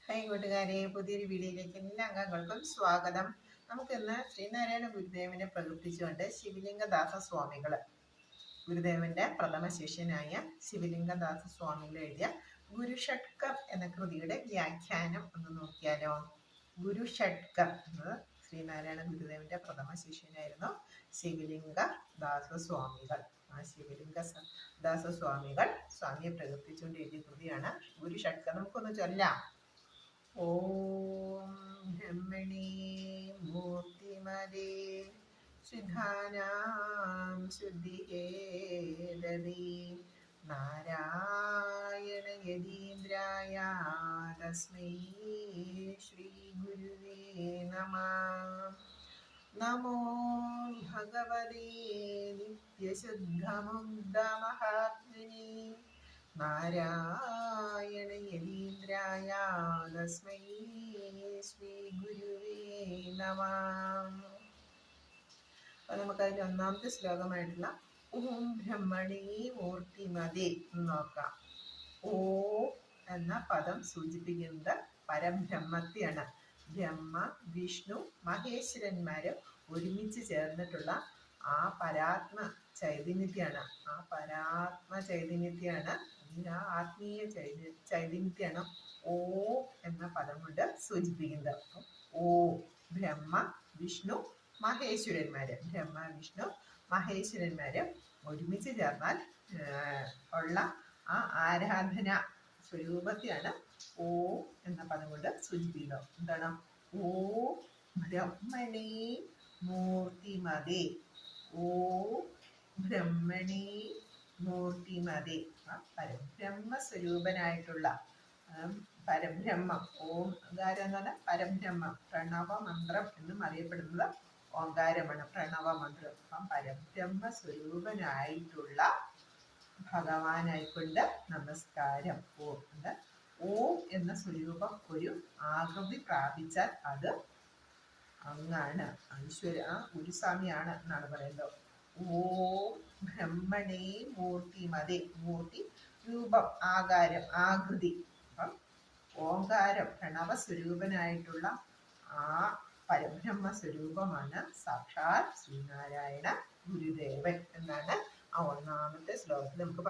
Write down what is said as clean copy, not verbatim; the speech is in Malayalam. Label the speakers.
Speaker 1: ഹായ് കൂട്ടുകാരെ, പുതിയൊരു വീഡിയോയിലേക്ക് എല്ലാ അംഗങ്ങൾക്കും സ്വാഗതം. നമുക്കിന്ന് ശ്രീനാരായണ ഗുരുദേവനെ പ്രകീർത്തിച്ചുകൊണ്ട് ശിവലിംഗദാസ സ്വാമികൾ, ഗുരുദേവന്റെ പ്രഥമ ശിഷ്യനായ ശിവലിംഗദാസ സ്വാമികൾ എഴുതിയ ഗുരുഷട്കം എന്ന കൃതിയുടെ വ്യാഖ്യാനം ഒന്ന് നോക്കിയാലോ. ഗുരുഷട്കം എന്നത് ശ്രീനാരായണ ഗുരുദേവന്റെ പ്രഥമ ശിഷ്യനായിരുന്നു ശിവലിംഗദാസ സ്വാമികൾ. ആ ശിവലിംഗദാസ സ്വാമികൾ സ്വാമിയെ പ്രകീർത്തിച്ചുകൊണ്ട് എഴുതിയ കൃതിയാണ് ഗുരുഷട്കം. നമുക്കൊന്ന് ചൊല്ലാം. ഓം ബ്രഹ്മണി മൂർത്തിമതേ ശുദ്ധാനാം ശുദ്ധിഹേതവേ നാരായണ യതീന്ദ്രായ തസ്മൈ ശ്രീ ഗുരുവേ നമഃ. നമോ ഭഗവതേ നിത്യശുദ്ധമുഗ്ധമഹാത്മനി നാരായണ യതീന്ദ്രായ തസ്മൈ ശ്രീ ഗുരുവേ നമഃ. അപ്പൊ നമുക്കതിന്റെ ഒന്നാമത്തെ ശ്ലോകമായിട്ടുള്ള ഓം ബ്രഹ്മണി മൂർത്തിമതേ നോക്കാം. ഓ എന്ന പദം സൂചിപ്പിക്കുന്നത് പരബ്രഹ്മത്തെയാണ്. ബ്രഹ്മ, വിഷ്ണു, മഹേശ്വരന്മാര് ഒരുമിച്ച് ചേർന്നിട്ടുള്ള ആ പരാത്മ ചൈതന്യത്തെയാണ്. ആ പരാത്മ ചൈതന്യത്തെയാണ്, ആ ആത്മീയ ചൈതന്യത്തെയാണ് ഓ എന്ന പദം കൊണ്ട് സൂചിപ്പിക്കുന്നത്. ഓ ബ്രഹ്മ, വിഷ്ണു, മഹേശ്വരന്മാര്, ബ്രഹ്മ, വിഷ്ണു, മഹേശ്വരന്മാര് ഒരുമിച്ച് ചേർന്നാൽ ഉള്ള ആ ആരാധന സ്വരൂപത്തെയാണ് ഓ എന്ന പദം കൊണ്ട് സൂചിപ്പിക്കുന്നത്. എന്താണ്? ഓ ബ്രഹ്മണി മൂർത്തിമതേ. ഓ ബ്രഹ്മണി മൂർത്തിമതേ. പരബ്രഹ്മ സ്വരൂപനായിട്ടുള്ള പരബ്രഹ്മം, ഓംകാരം എന്ന് പറഞ്ഞാൽ പരബ്രഹ്മം, പ്രണവ മന്ത്രം എന്നും അറിയപ്പെടുന്നത് ഓംകാരമാണ്, പ്രണവ മന്ത്രം. അപ്പം പരബ്രഹ്മ സ്വരൂപനായിട്ടുള്ള ഭഗവാനായിക്കൊണ്ട് നമസ്കാരം. ഓ എന്ന സ്വരൂപം ഒരു ആകൃതി പ്രാപിച്ചാൽ അത് അങ്ങാണ്, ഗുരുസ്വാമിയാണ് എന്നാണ് പറയുന്നത്. ഓം ബ്രഹ്മണേ മൂർത്തിമതേ. മൂർത്തി രൂപം, ആകാരം, ആകൃതി. അപ്പം ഓംകാരം പ്രണവ സ്വരൂപനായിട്ടുള്ള ആ പരബ്രഹ്മ സ്വരൂപമാണ് സാക്ഷാൽ ശ്രീനാരായണ ഗുരുദേവൻ എന്നാണ് ആ ഒന്നാമത്തെ ശ്ലോകത്തിൽ നമുക്ക്